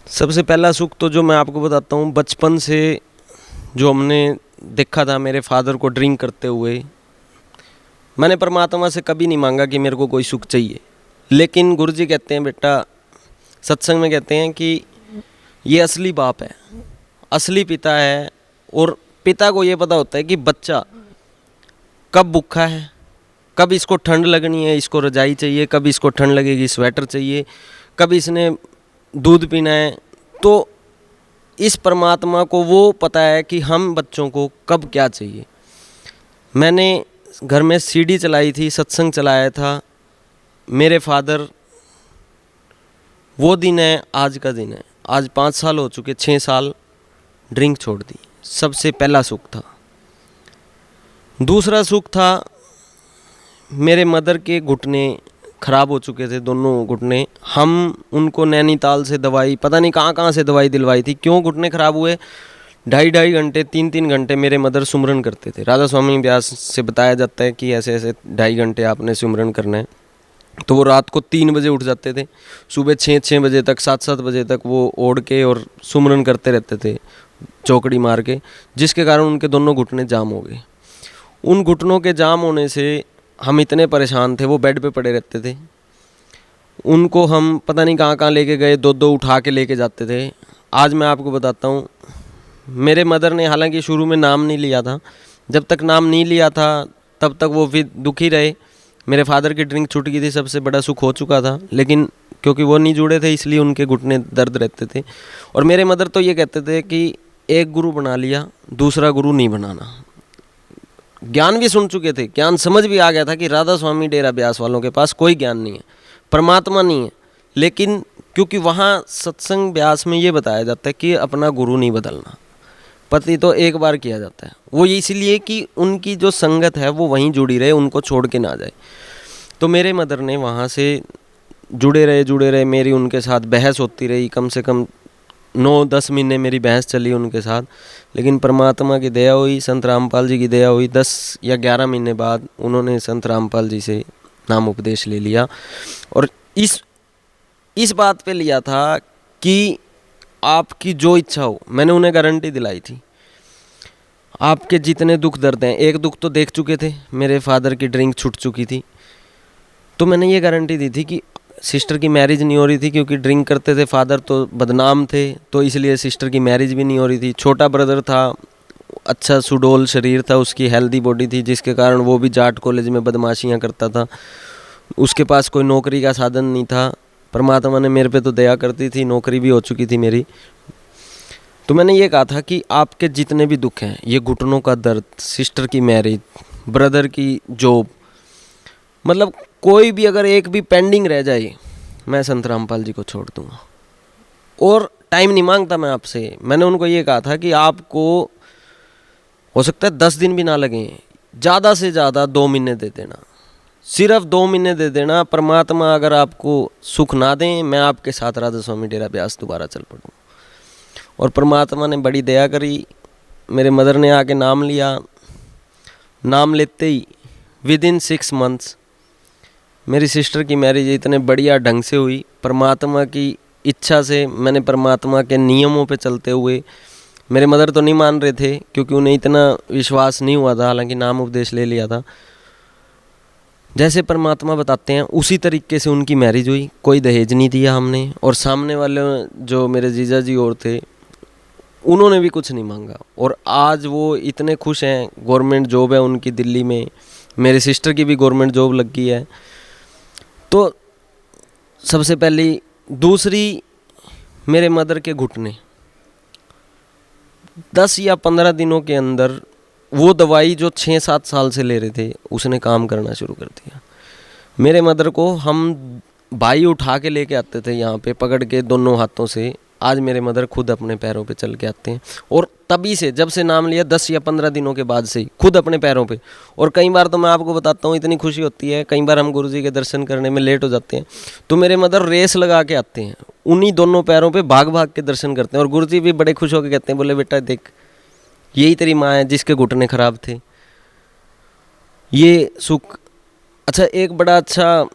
सबसे पहला सुख तो जो मैं आपको बताता हूँ, बचपन से जो हमने देखा था मेरे फादर को ड्रिंक करते हुए, मैंने परमात्मा से कभी नहीं मांगा कि मेरे को कोई सुख चाहिए। लेकिन गुरुजी कहते हैं, बेटा, सत्संग में कहते हैं कि ये असली बाप है, असली पिता है, और पिता को ये पता होता है कि बच्चा कब भूखा है, कब इसको ठंड लगनी है, इसको रजाई चाहिए, कब इसको ठंड लगेगी स्वेटर चाहिए, कब इसने दूध पीना है। तो इस परमात्मा को वो पता है कि हम बच्चों को कब क्या चाहिए। मैंने घर में सीडी चलाई थी, सत्संग चलाया था। मेरे फादर, वो दिन है, आज का दिन है, आज 5 साल हो चुके, 6 साल ड्रिंक छोड़ दी। सबसे पहला सुख था। दूसरा सुख था, मेरे मदर के घुटने ख़राब हो चुके थे, दोनों घुटने। हम उनको नैनीताल से दवाई, पता नहीं कहाँ कहाँ से दवाई दिलवाई थी। क्यों घुटने ख़राब हुए? 2.5 घंटे 3 घंटे मेरे मदर सुमरन करते थे। राधा स्वामी व्यास से बताया जाता है कि ऐसे ऐसे 2.5 घंटे आपने सुमरन करना है। तो वो रात को 3 बजे उठ जाते थे, सुबह 6 बजे तक, 7 बजे तक वो ओढ़ के और सुमरन करते रहते थे चौकड़ी मार के, जिसके कारण उनके दोनों घुटने जाम हो गए। उन घुटनों के जाम होने से हम इतने परेशान थे, वो बेड पे पड़े रहते थे। उनको हम पता नहीं कहाँ कहाँ लेके गए, दो उठा के लेके जाते थे। आज मैं आपको बताता हूँ, मेरे मदर ने हालांकि शुरू में नाम नहीं लिया था। जब तक नाम नहीं लिया था तब तक वो भी दुखी रहे। मेरे फादर की ड्रिंक छूट गई थी, सबसे बड़ा सुख हो चुका था। लेकिन क्योंकि वो नहीं जुड़े थे इसलिए उनके घुटने दर्द रहते थे। और मेरे मदर तो ये कहते थे कि एक गुरु बना लिया, दूसरा गुरु नहीं बनाना। ज्ञान भी सुन चुके थे, ज्ञान समझ भी आ गया था कि राधा स्वामी डेरा ब्यास वालों के पास कोई ज्ञान नहीं है, परमात्मा नहीं है। लेकिन क्योंकि वहाँ सत्संग ब्यास में ये बताया जाता है कि अपना गुरु नहीं बदलना, पति तो एक बार किया जाता है। वो इसलिए कि उनकी जो संगत है वो वहीं जुड़ी रहे, उनको छोड़ के ना जाए। तो मेरे मदर ने वहाँ से जुड़े रहे। मेरी उनके साथ बहस होती रही, कम से कम 9-10 महीने मेरी बहस चली उनके साथ। लेकिन परमात्मा की दया हुई, संत रामपाल जी की दया हुई, 10 या 11 महीने बाद उन्होंने संत रामपाल जी से नाम उपदेश ले लिया। और इस बात पे लिया था कि आपकी जो इच्छा हो, मैंने उन्हें गारंटी दिलाई थी, आपके जितने दुख दर्द हैं, एक दुख तो देख चुके थे, मेरे फादर की ड्रिंक छूट चुकी थी, तो मैंने ये गारंटी दी थी कि सिस्टर की मैरिज नहीं हो रही थी, क्योंकि ड्रिंक करते थे फादर तो बदनाम थे, तो इसलिए सिस्टर की मैरिज भी नहीं हो रही थी। छोटा ब्रदर था, अच्छा सुडौल शरीर था, उसकी हेल्दी बॉडी थी, जिसके कारण वो भी जाट कॉलेज में बदमाशियाँ करता था। उसके पास कोई नौकरी का साधन नहीं था। परमात्मा ने मेरे पे तो दया करती थी, नौकरी भी हो चुकी थी मेरी। तो मैंने ये कहा था कि आपके जितने भी दुख हैं, ये घुटनों का दर्द, सिस्टर की मैरिज, ब्रदर की जॉब, मतलब कोई भी अगर एक भी पेंडिंग रह जाए, मैं संत रामपाल जी को छोड़ दूंगा। और टाइम नहीं मांगता मैं आपसे। मैंने उनको ये कहा था कि आपको हो सकता है 10 दिन भी ना लगे, ज़्यादा से ज़्यादा 2 महीने दे देना, सिर्फ 2 महीने दे देना। परमात्मा अगर आपको सुख ना दें, मैं आपके साथ राधा स्वामी डेरा ब्यास दोबारा चल पड़ूँ। और परमात्मा ने बड़ी दया करी, मेरे मदर ने आके नाम लिया। नाम लेते ही विदिन 6 मंथ्स मेरी सिस्टर की मैरिज इतने बढ़िया ढंग से हुई। परमात्मा की इच्छा से, मैंने परमात्मा के नियमों पे चलते हुए, मेरे मदर तो नहीं मान रहे थे क्योंकि उन्हें इतना विश्वास नहीं हुआ था, हालांकि नाम उपदेश ले लिया था। जैसे परमात्मा बताते हैं उसी तरीके से उनकी मैरिज हुई। कोई दहेज नहीं दिया हमने, और सामने वाले जो मेरे जीजा जी और थे उन्होंने भी कुछ नहीं मांगा। और आज वो इतने खुश हैं, गवर्नमेंट जॉब है उनकी दिल्ली में, मेरे सिस्टर की भी गवर्नमेंट जॉब लग गई है। तो सबसे पहली, दूसरी, मेरे मदर के घुटने 10 या 15 दिनों के अंदर वो दवाई जो 6-7 साल से ले रहे थे उसने काम करना शुरू कर दिया। मेरे मदर को हम भाई उठा के लेके आते थे यहाँ पे, पकड़ के दोनों हाथों से। आज मेरे मदर खुद अपने पैरों पे चल के आते हैं। और तभी से, जब से नाम लिया 10 या 15 दिनों के बाद से ही खुद अपने पैरों पे। और कई बार तो मैं आपको बताता हूँ, इतनी खुशी होती है, कई बार हम गुरुजी के दर्शन करने में लेट हो जाते हैं, तो मेरे मदर रेस लगा के आते हैं, उन्हीं दोनों पैरों पे भाग भाग के दर्शन करते हैं। और गुरुजी भी बड़े खुश होकर कहते हैं, बोले बेटा देख, यही तेरी माँ है जिसके घुटने खराब थे। ये सुख। अच्छा, एक बड़ा अच्छा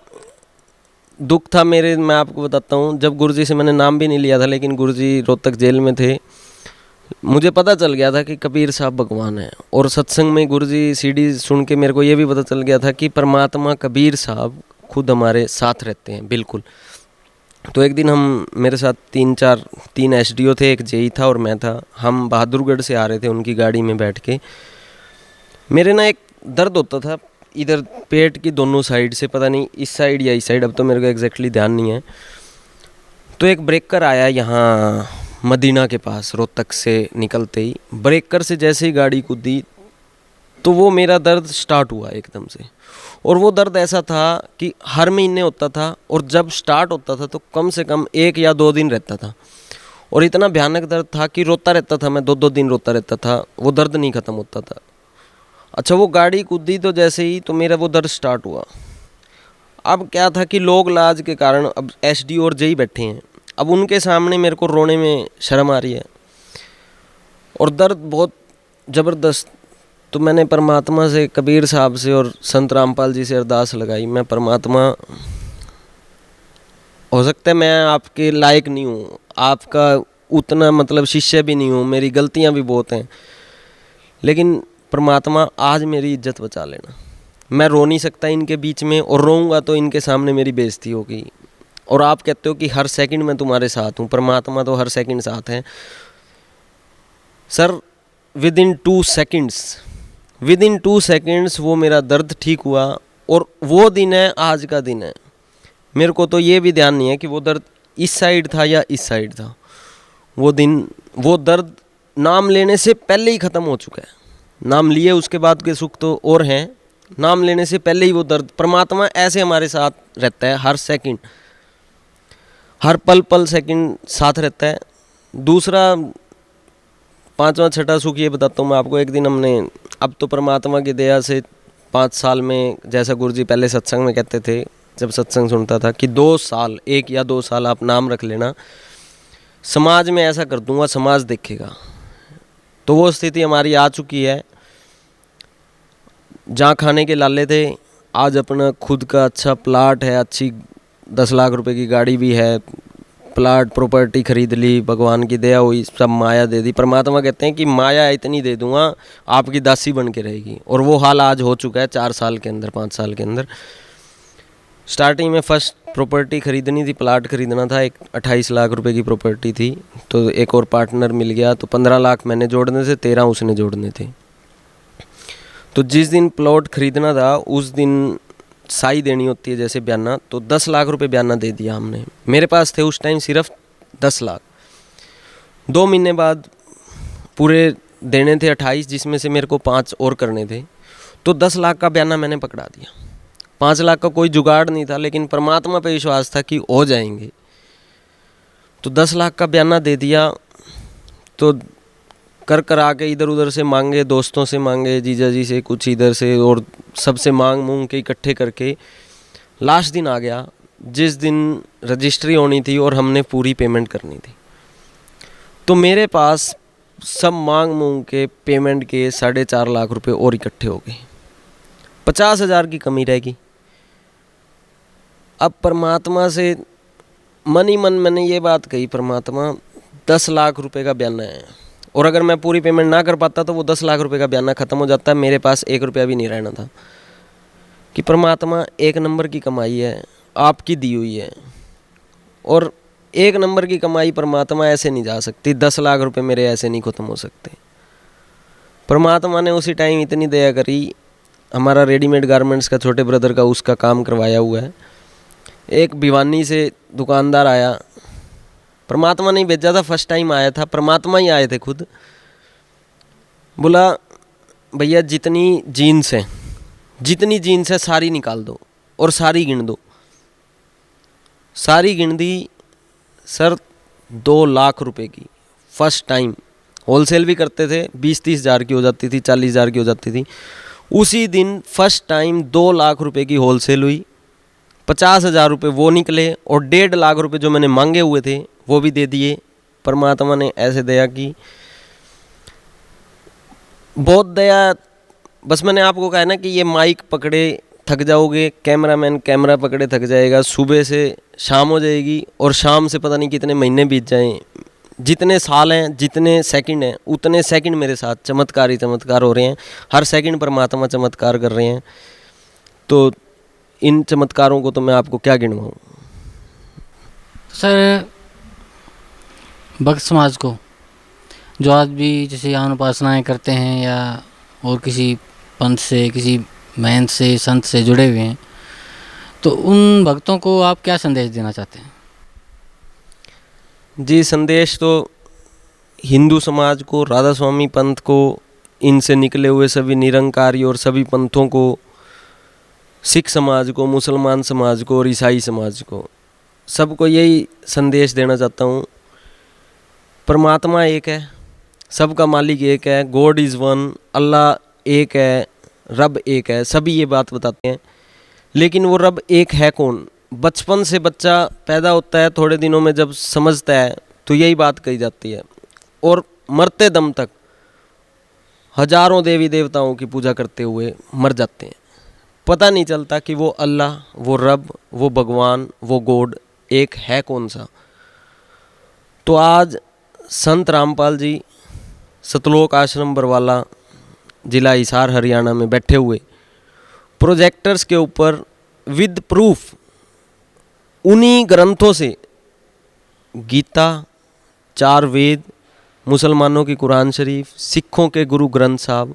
दुख था मेरे, मैं आपको बताता हूँ। जब गुरुजी से मैंने नाम भी नहीं लिया था, लेकिन गुरुजी रोहतक जेल में थे, मुझे पता चल गया था कि कबीर साहब भगवान है। और सत्संग में गुरुजी सीडी सुन के मेरे को ये भी पता चल गया था कि परमात्मा कबीर साहब खुद हमारे साथ रहते हैं, बिल्कुल। तो एक दिन हम, मेरे साथ 3 एसडीओ थे, एक जेई था और मैं था। हम बहादुरगढ़ से आ रहे थे उनकी गाड़ी में बैठ के। मेरे ना एक दर्द होता था इधर पेट की दोनों साइड से, पता नहीं इस साइड या इस साइड, अब तो मेरे को एग्जैक्टली ध्यान नहीं है। तो एक ब्रेकर आया यहाँ मदीना के पास, रोहतक से निकलते ही ब्रेकर से जैसे ही गाड़ी कूदी तो वो मेरा दर्द स्टार्ट हुआ एकदम से। और वो दर्द ऐसा था कि हर महीने होता था, और जब स्टार्ट होता था तो कम से कम 1 या 2 दिन रहता था। और इतना भयानक दर्द था कि रोता रहता था मैं, 2-2 दिन रोता रहता था, वो दर्द नहीं ख़त्म होता था। अच्छा, वो गाड़ी कूदी तो जैसे ही तो मेरा वो दर्द स्टार्ट हुआ। अब क्या था कि लोग लाज के कारण अब एसडी और जेई बैठे हैं, अब उनके सामने मेरे को रोने में शर्म आ रही है और दर्द बहुत ज़बरदस्त। तो मैंने परमात्मा से, कबीर साहब से और संत रामपाल जी से अरदास लगाई, मैं परमात्मा, हो सकता है मैं आपके लायक नहीं हूँ, आपका उतना मतलब शिष्य भी नहीं हूँ, मेरी गलतियाँ भी बहुत हैं, लेकिन परमात्मा आज मेरी इज्जत बचा लेना। मैं रो नहीं सकता इनके बीच में, और रोऊंगा तो इनके सामने मेरी बेइज्जती होगी। और आप कहते हो कि हर सेकंड मैं तुम्हारे साथ हूँ, परमात्मा तो हर सेकंड साथ है सर। विद इन 2 सेकेंड्स वो मेरा दर्द ठीक हुआ। और वो दिन है, आज का दिन है। मेरे को तो ये भी ध्यान नहीं है कि वो दर्द इस साइड था या इस साइड था। वो दिन, वो दर्द नाम लेने से पहले ही ख़त्म हो चुका है। नाम लिए उसके बाद के सुख तो और हैं, नाम लेने से पहले ही वो दर्द, परमात्मा ऐसे हमारे साथ रहता है, हर सेकंड, हर पल पल सेकंड साथ रहता है। दूसरा, पांचवा छठा सुख ये बताता हूँ मैं आपको। एक दिन हमने, अब तो परमात्मा की दया से 5 साल में, जैसा गुरुजी पहले सत्संग में कहते थे जब सत्संग सुनता था, कि 2 साल, 1 या 2 साल आप नाम रख लेना, समाज में ऐसा कर दूंगा, समाज देखेगा। तो वो स्थिति हमारी आ चुकी है। जहाँ खाने के लाले थे, आज अपना खुद का अच्छा प्लाट है, अच्छी 10 लाख रुपए की गाड़ी भी है, प्लाट प्रॉपर्टी खरीद ली, भगवान की दया हुई, सब माया दे दी। परमात्मा कहते हैं कि माया इतनी दे दूंगा, आपकी दासी बन के रहेगी। और वो हाल आज हो चुका है 4 साल के अंदर, 5 साल के अंदर। स्टार्टिंग में फर्स्ट प्रॉपर्टी खरीदनी थी, प्लाट खरीदना था, एक 28 लाख रुपए की प्रॉपर्टी थी। तो एक और पार्टनर मिल गया, तो 15 लाख मैंने जोड़ने थे, 13 उसने जोड़ने थे। तो जिस दिन प्लॉट खरीदना था उस दिन साई देनी होती है, जैसे बयाना, तो 10 लाख रुपए बयाना दे दिया हमने। मेरे पास थे उस टाइम सिर्फ 10 लाख। 2 महीने बाद पूरे देने थे 28, जिसमें से मेरे को 5 और करने थे। तो 10 लाख का बयाना मैंने पकड़ा दिया। 5 लाख का कोई जुगाड़ नहीं था, लेकिन परमात्मा पे विश्वास था कि हो जाएंगे। तो 10 लाख का बयाना दे दिया। तो कर आके इधर उधर से मांगे, दोस्तों से मांगे, जीजा जी से कुछ, इधर से, और सबसे मांग के इकट्ठे करके लास्ट दिन आ गया, जिस दिन रजिस्ट्री होनी थी और हमने पूरी पेमेंट करनी थी। तो मेरे पास सब मांग के पेमेंट के 4.5 लाख रुपए और इकट्ठे हो गए। 50,000 की कमी रहेगी। अब परमात्मा से मन ही मन मैंने ये बात कही, परमात्मा 10 लाख रुपए का बयाना है, और अगर मैं पूरी पेमेंट ना कर पाता तो वो 10 लाख रुपए का बयाना ख़त्म हो जाता, मेरे पास 1 रुपया भी नहीं रहना था। कि परमात्मा 1 नंबर की कमाई है, आपकी दी हुई है, और 1 नंबर की कमाई परमात्मा ऐसे नहीं जा सकती। 10 लाख रुपए मेरे ऐसे नहीं ख़त्म हो सकते। परमात्मा ने उसी टाइम इतनी दया करी। हमारा रेडीमेड गारमेंट्स का छोटे ब्रदर का उसका काम करवाया हुआ है। एक भिवानी से दुकानदार आया, परमात्मा ने भेजा था, फर्स्ट टाइम आया था, परमात्मा ही आए थे खुद। बोला, भैया जितनी जीन्स है सारी निकाल दो और सारी गिन दो। सारी गिन दी सर, 2 लाख रुपए की। फर्स्ट टाइम होलसेल भी करते थे, 20-30 हज़ार की हो जाती थी, 40 हज़ार की हो जाती थी। उसी दिन फर्स्ट टाइम 2 लाख रुपए की होलसेल हुई। 50,000 रुपये वो निकले, और 1.5 लाख रुपए जो मैंने मांगे हुए थे वो भी दे दिए। परमात्मा ने ऐसे दया की, बहुत दया। बस मैंने आपको कहा ना कि ये माइक पकड़े थक जाओगे, कैमरामैन कैमरा पकड़े थक जाएगा, सुबह से शाम हो जाएगी, और शाम से पता नहीं कितने महीने बीत जाएं। जितने साल हैं, जितने सेकंड हैं, उतने सेकंड मेरे साथ चमत्कार ही चमत्कार हो रहे हैं। हर सेकंड परमात्मा चमत्कार कर रहे हैं। तो इन चमत्कारों को तो मैं आपको क्या गिनवाऊँ। सर, भक्त समाज को जो आज भी जैसे यहाँ उपासनाएँ करते हैं या और किसी पंथ से, किसी महंत से, संत से जुड़े हुए हैं, तो उन भक्तों को आप क्या संदेश देना चाहते हैं? जी, संदेश तो हिंदू समाज को, राधा स्वामी पंथ को, इनसे निकले हुए सभी निरंकारी और सभी पंथों को, सिख समाज को, मुसलमान समाज को और ईसाई समाज को, सबको यही संदेश देना चाहता हूँ। परमात्मा एक है, सबका मालिक एक है, गॉड इज़ वन, अल्लाह एक है, रब एक है, सभी ये बात बताते हैं, लेकिन वो रब एक है कौन? बचपन से बच्चा पैदा होता है, थोड़े दिनों में जब समझता है तो यही बात कही जाती है, और मरते दम तक हजारों देवी देवताओं की पूजा करते हुए मर जाते हैं। पता नहीं चलता कि वो अल्लाह, वो रब, वो भगवान, वो गॉड एक है कौन सा। तो आज संत रामपाल जी सतलोक आश्रम बरवाला, जिला हिसार, हरियाणा में बैठे हुए प्रोजेक्टर्स के ऊपर विद प्रूफ उन्हीं ग्रंथों से गीता, चार वेद, मुसलमानों की कुरान शरीफ, सिखों के गुरु ग्रंथ साहब,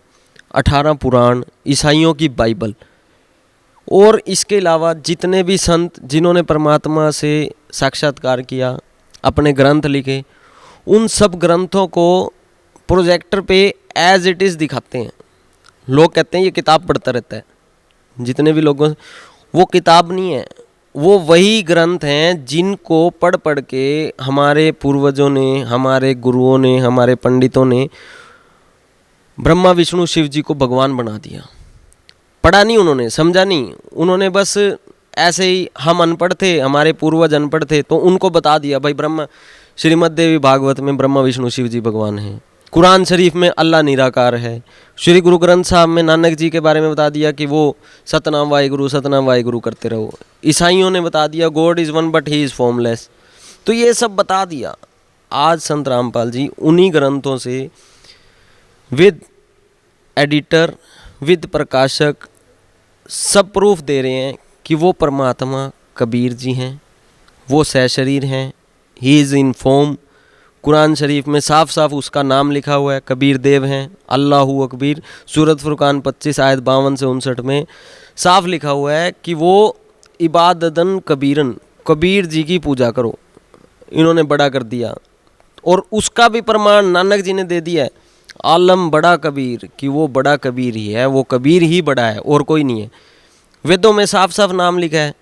18 पुराण, ईसाइयों की बाइबल, और इसके अलावा जितने भी संत जिन्होंने परमात्मा से साक्षात्कार किया, अपने ग्रंथ लिखे, उन सब ग्रंथों को प्रोजेक्टर पे एज इट इज़ दिखाते हैं। लोग कहते हैं ये किताब पढ़ता रहता है, जितने भी लोगों, वो किताब नहीं है, वो वही ग्रंथ हैं जिनको पढ़ पढ़ के हमारे पूर्वजों ने, हमारे गुरुओं ने, हमारे पंडितों ने ब्रह्मा विष्णु शिव जी को भगवान बना दिया। पढ़ा नहीं उन्होंने, समझा नहीं उन्होंने, बस ऐसे ही हम अनपढ़ थे, हमारे पूर्वज अनपढ़ थे, तो उनको बता दिया भाई ब्रह्मा, श्रीमद् देवी भागवत में ब्रह्मा विष्णु शिव जी भगवान हैं, कुरान शरीफ में अल्लाह निराकार है, श्री गुरु ग्रंथ साहब में नानक जी के बारे में बता दिया कि वो सतनाम वाहिगुरु करते रहो। ईसाइयों ने बता दिया God is one but he is formless. तो ये सब बता दिया। आज संत रामपाल जी उन्हीं ग्रंथों से विद एडिटर, विद प्रकाशक सब प्रूफ दे रहे हैं कि वो परमात्मा कबीर जी हैं, वो सशरीर हैं, he is in form. Quran Sharif में साफ साफ उसका नाम लिखा हुआ है, कबीर देव हैं, अल्लाहु अकबीर। सूरत फुरकान 25 आयत 52 से 59 में साफ लिखा हुआ है कि वो इबादतन कबीरन, कबीर जी की पूजा करो। इन्होंने बड़ा कर दिया, और उसका भी प्रमाण नानक जी ने दे दिया है, आलम बड़ा कबीर, कि वो बड़ा कबीर ही है, वो कबीर ही बड़ा है और कोई नहीं है। वेदों में साफ साफ नाम लिखा है,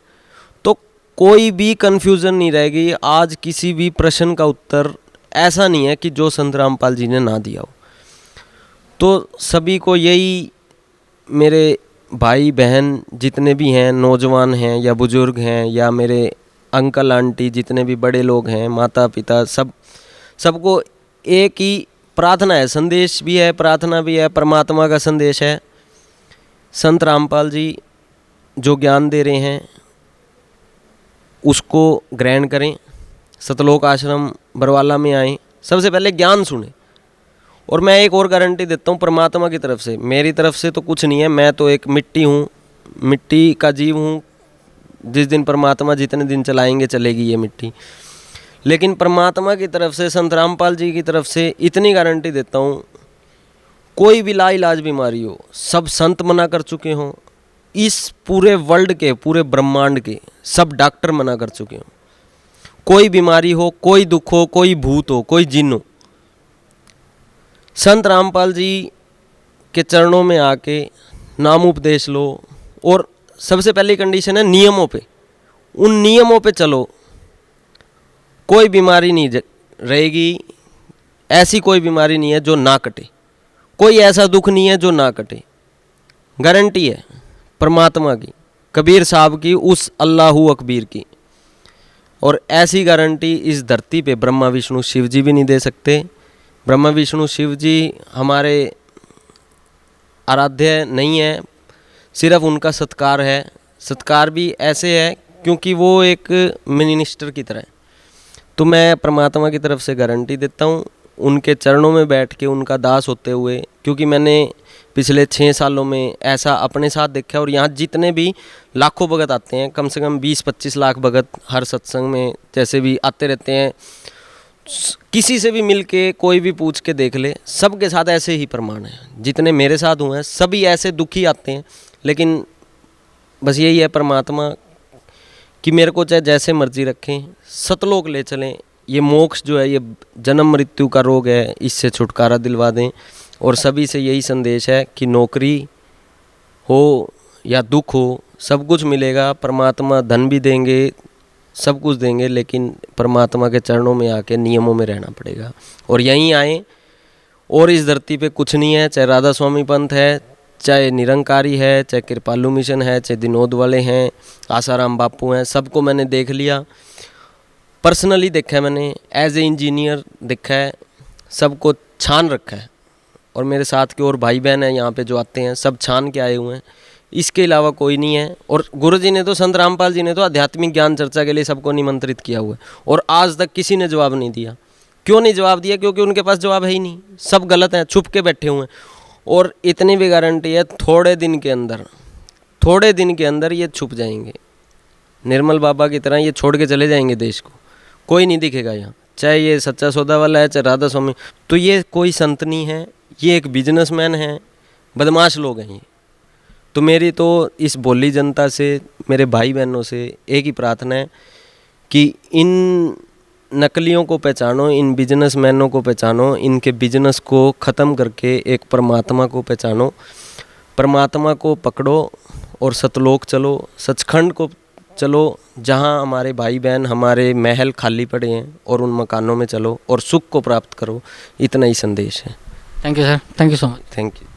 तो कोई भी कन्फ्यूज़न नहीं रहेगी। आज किसी भी प्रश्न का उत्तर ऐसा नहीं है कि जो संत रामपाल जी ने ना दिया हो। तो सभी को यही, मेरे भाई बहन जितने भी हैं, नौजवान हैं या बुज़ुर्ग हैं, या मेरे अंकल आंटी जितने भी बड़े लोग हैं, माता पिता, सबको एक ही प्रार्थना है, संदेश भी है, प्रार्थना भी है, परमात्मा का संदेश है। संत रामपाल जी जो ज्ञान दे रहे हैं उसको ग्रहण करें, सतलोक आश्रम बरवाला में आएँ, सबसे पहले ज्ञान सुने। और मैं एक और गारंटी देता हूँ परमात्मा की तरफ से, मेरी तरफ से तो कुछ नहीं है, मैं तो एक मिट्टी हूँ, मिट्टी का जीव हूँ। जिस दिन परमात्मा जितने दिन चलाएंगे चलेगी ये मिट्टी, लेकिन परमात्मा की तरफ से, संत रामपाल जी की तरफ से इतनी गारंटी देता हूँ, कोई भी लाइलाज बीमारी हो, सब संत मना कर चुके हों, इस पूरे वर्ल्ड के, पूरे ब्रह्मांड के सब डॉक्टर मना कर चुके हों। कोई बीमारी हो, कोई दुख हो, कोई भूत हो, कोई जिन हो, संत रामपाल जी के चरणों में आके नाम उपदेश लो। और सबसे पहली कंडीशन है नियमों पे, उन नियमों पे चलो, कोई बीमारी नहीं रहेगी। ऐसी कोई बीमारी नहीं है जो ना कटे, कोई ऐसा दुख नहीं है जो ना कटे। गारंटी है परमात्मा की, कबीर साहब की, उस अल्लाहु अकबीर की। और ऐसी गारंटी इस धरती पे ब्रह्मा विष्णु शिव जी भी नहीं दे सकते। ब्रह्मा विष्णु शिव जी हमारे आराध्य नहीं है, सिर्फ उनका सत्कार है। सत्कार भी ऐसे है क्योंकि वो एक मिनिस्टर की तरह है। तो मैं परमात्मा की तरफ से गारंटी देता हूँ, उनके चरणों में बैठ के उनका दास होते हुए, क्योंकि मैंने पिछले 6 सालों में ऐसा अपने साथ देखा। और यहाँ जितने भी लाखों भगत आते हैं, कम से कम 20-25 लाख भगत हर सत्संग में जैसे भी आते रहते हैं, किसी से भी मिल के कोई भी पूछ के देख ले, सबके साथ ऐसे ही प्रमाण है। जितने मेरे साथ हुए हैं सभी ऐसे दुखी आते हैं, लेकिन बस यही है परमात्मा कि मेरे को चाहे जैसे मर्जी रखें, सतलोक ले चलें। ये मोक्ष जो है, ये जन्म मृत्यु का रोग है, इससे छुटकारा दिलवा दें। और सभी से यही संदेश है कि नौकरी हो या दुख हो, सब कुछ मिलेगा। परमात्मा धन भी देंगे, सब कुछ देंगे, लेकिन परमात्मा के चरणों में आके नियमों में रहना पड़ेगा। और यहीं आए, और इस धरती पे कुछ नहीं है, चाहे राधा स्वामी पंथ है, चाहे निरंकारी है, चाहे कृपालु मिशन है, चाहे विनोद वाले हैं, आसाराम बापू हैं, सबको मैंने देख लिया, पर्सनली देखा है मैंने, एज ए इंजीनियर देखा है, सबको छान रखा है। और मेरे साथ के और भाई बहन हैं यहाँ पे जो आते हैं, सब छान के आए हुए हैं, इसके अलावा कोई नहीं है। और गुरु जी ने तो, संत रामपाल जी ने तो आध्यात्मिक ज्ञान चर्चा के लिए सबको निमंत्रित किया हुआ है, और आज तक किसी ने जवाब नहीं दिया। क्यों नहीं जवाब दिया? क्योंकि उनके पास जवाब है ही नहीं, सब गलत हैं, छुप के बैठे हुए हैं। और इतनी भी गारंटी है, थोड़े दिन के अंदर ये छुप जाएंगे, निर्मल बाबा की तरह ये छोड़ के चले जाएंगे देश को, कोई नहीं दिखेगा यहाँ। चाहे ये सच्चा सौदा वाला है, चाहे राधा स्वामी, तो ये कोई संत नहीं है, ये एक बिजनेसमैन है, बदमाश लोग हैं ये। तो मेरी तो इस भोली जनता से, मेरे भाई बहनों से एक ही प्रार्थना है कि इन नकलियों को पहचानो, इन बिजनेसमैनों को पहचानो, इनके बिजनेस को ख़त्म करके एक परमात्मा को पहचानो, परमात्मा को पकड़ो और सतलोक चलो, सचखंड को चलो, जहाँ हमारे भाई बहन, हमारे महल खाली पड़े हैं, और उन मकानों में चलो और सुख को प्राप्त करो। इतना ही संदेश है। Thank you sir, thank you so much. Thank you.